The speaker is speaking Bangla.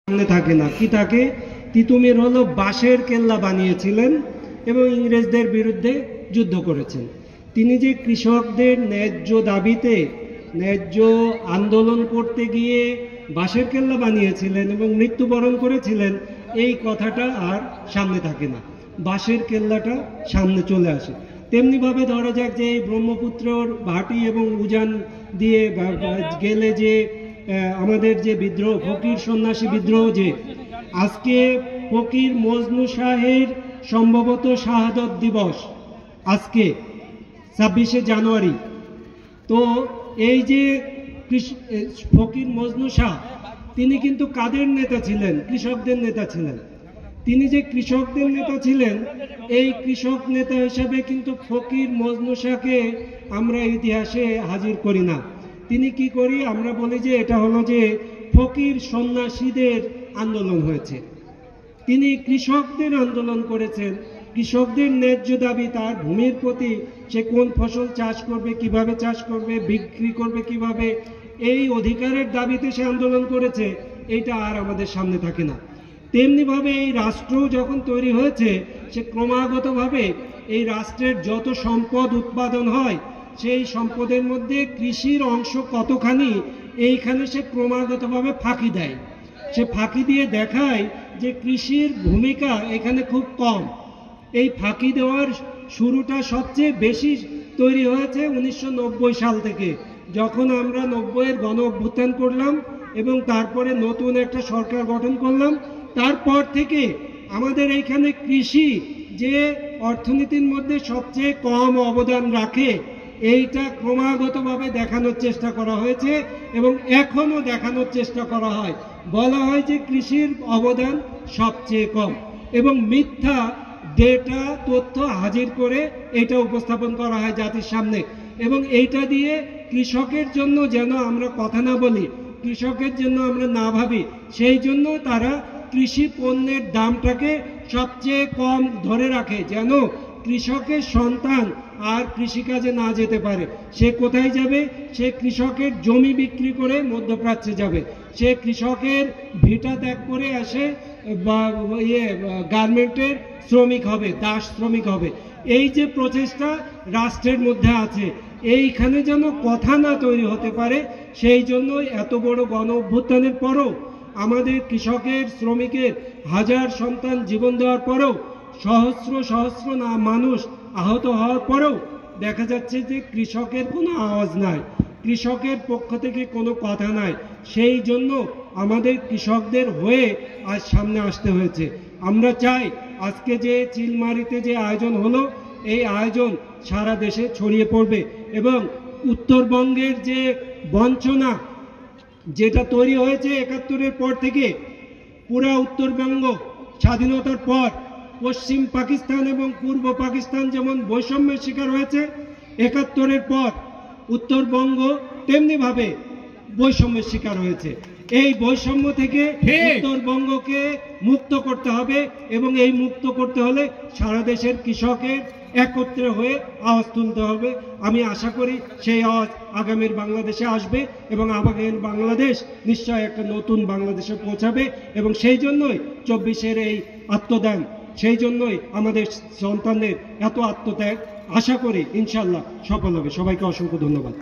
সামনে থাকে না, কি থাকে? তিতুমির হলো বাঁশের কেল্লা বানিয়েছিলেন এবং ইংরেজদের বিরুদ্ধে যুদ্ধ করেছেন। তিনি যে কৃষকদের ন্যায্য দাবিতে ন্যায্য আন্দোলন করতে গিয়ে বাঁশের কেল্লা বানিয়েছিলেন এবং মৃত্যুবরণ করেছিলেন, এই কথাটা আর সামনে থাকে না, বাঁশের কেল্লাটা সামনে চলে আসে। তেমনিভাবে ধরা যাক যে এই ব্রহ্মপুত্রর ভাটি এবং উজান দিয়ে গেলে যে আমাদের যে বিদ্রোহ, ফকির সন্ন্যাসী বিদ্রোহ, যে আজকে ফকির মজনু শাহের সম্ভবত শাহাদত দিবস আজকে 26শে জানুয়ারি। তো এই যে ফকির মজনু শাহ, তিনি কিন্তু কাদের নেতা ছিলেন? কৃষকদের নেতা ছিলেন। তিনি যে কৃষকদের নেতা ছিলেন, এই কৃষক নেতা হিসাবে কিন্তু ফকির মজনু শাহকে আমরা ইতিহাসে হাজির করি না। তিনি কি করি? আমরা বলি যে এটা হলো যে ফকির সন্ন্যাসীদের আন্দোলন হয়েছে। তিনি কৃষকদের আন্দোলন করেছেন, কৃষকদের ন্যায্য দাবি, তার ভূমির প্রতি সে কোন ফসল চাষ করবে, কিভাবে চাষ করবে, বিক্রি করবে কিভাবে, এই অধিকারের দাবিতে সে আন্দোলন করেছে। এইটা আর আমাদের সামনে থাকে না। তেমনিভাবে এই রাষ্ট্র যখন তৈরি হয়েছে, সে ক্রমাগতভাবে এই রাষ্ট্রের যত সম্পদ উৎপাদন হয়, সেই সম্পদের মধ্যে কৃষির অংশ কতখানি, এইখানে সে ক্রমাগতভাবে ফাঁকি দেয়। সে ফাঁকি দিয়ে দেখায় যে কৃষির ভূমিকা এখানে খুব কম। এই ফাঁকি দেওয়ার শুরুটা সবচেয়ে বেশি তৈরি হয়েছে 1990 সাল থেকে, যখন আমরা 90-এর গণ অভ্যুত্থান করলাম এবং তারপরে নতুন একটা সরকার গঠন করলাম। তারপর থেকে আমাদের এইখানে কৃষি যে অর্থনীতির মধ্যে সবচেয়ে কম অবদান রাখে, এইটা ক্রমাগতভাবে দেখানোর চেষ্টা করা হয়েছে এবং এখনো দেখানোর চেষ্টা করা হয়। বলা হয় যে কৃষির অবদান সবচেয়ে কম এবং মিথ্যা ডেটা তথ্য হাজির করে এটা উপস্থাপন করা হয় জাতির সামনে। এবং এইটা দিয়ে কৃষকের জন্য যেন আমরা কথা না বলি, কৃষকের জন্য আমরা না ভাবি, সেই জন্য তারা কৃষি পণ্যের দামটাকে সবচেয়ে কম ধরে রাখে, যেন কৃষকের সন্তান আর কৃষিকাজে না যেতে পারে। সে কোথায় যাবে? সে কৃষকের জমি বিক্রি করে মধ্যপ্রাচ্যে যাবে, সে কৃষকের ভিটা ত্যাগ করে আসে গার্মেন্টের শ্রমিক হবে, দাস শ্রমিক হবে। এই যে প্রচেষ্টা রাষ্ট্রের মধ্যে আছে, এইখানে যেন কথা না তৈরি হতে পারে, সেই জন্য এত বড় গণ অভ্যুত্থানের পরও, আমাদের কৃষকের শ্রমিকের হাজার সন্তান জীবন দেওয়ার পরও, সহস্র সহস্র মানুষ আহত হওয়ার পরেও দেখা যাচ্ছে যে কৃষকের কোনো আওয়াজ নাই, কৃষকের পক্ষ থেকে কোনো কথা নাই। সেই জন্য আমাদের কৃষকদের হয়ে আজ সামনে আসতে হয়েছে। আমরা চাই আজকে যে চিলমারিতে যে আয়োজন হলো, এই আয়োজন সারা দেশে ছড়িয়ে পড়বে এবং উত্তরবঙ্গের যে বঞ্চনা যেটা তৈরি হয়েছে 71-এর পর থেকে, পুরা উত্তরবঙ্গ স্বাধীনতার পর পশ্চিম পাকিস্তান এবং পূর্ব পাকিস্তান যেমন বৈষম্যের শিকার হয়েছে, 71-এর পর উত্তরবঙ্গ তেমনিভাবে বৈষম্যের শিকার হয়েছে। এই বৈষম্য থেকে উত্তরবঙ্গকে মুক্ত করতে হবে এবং এই মুক্ত করতে হলে সারা দেশের কৃষকের একত্রে হয়ে আওয়াজ তুলতে হবে। আমি আশা করি সেই আওয়াজ আগামীর বাংলাদেশে আসবে এবং আগামীর বাংলাদেশ নিশ্চয় একটা নতুন বাংলাদেশে পৌঁছাবে এবং সেই জন্যই 24-এর এই আত্মদান, সেই জন্যই আমাদের সন্তানদের এত আত্মত্যাগ। আশা করি ইনশাল্লাহ সফল হবে। সবাইকে অসংখ্য ধন্যবাদ।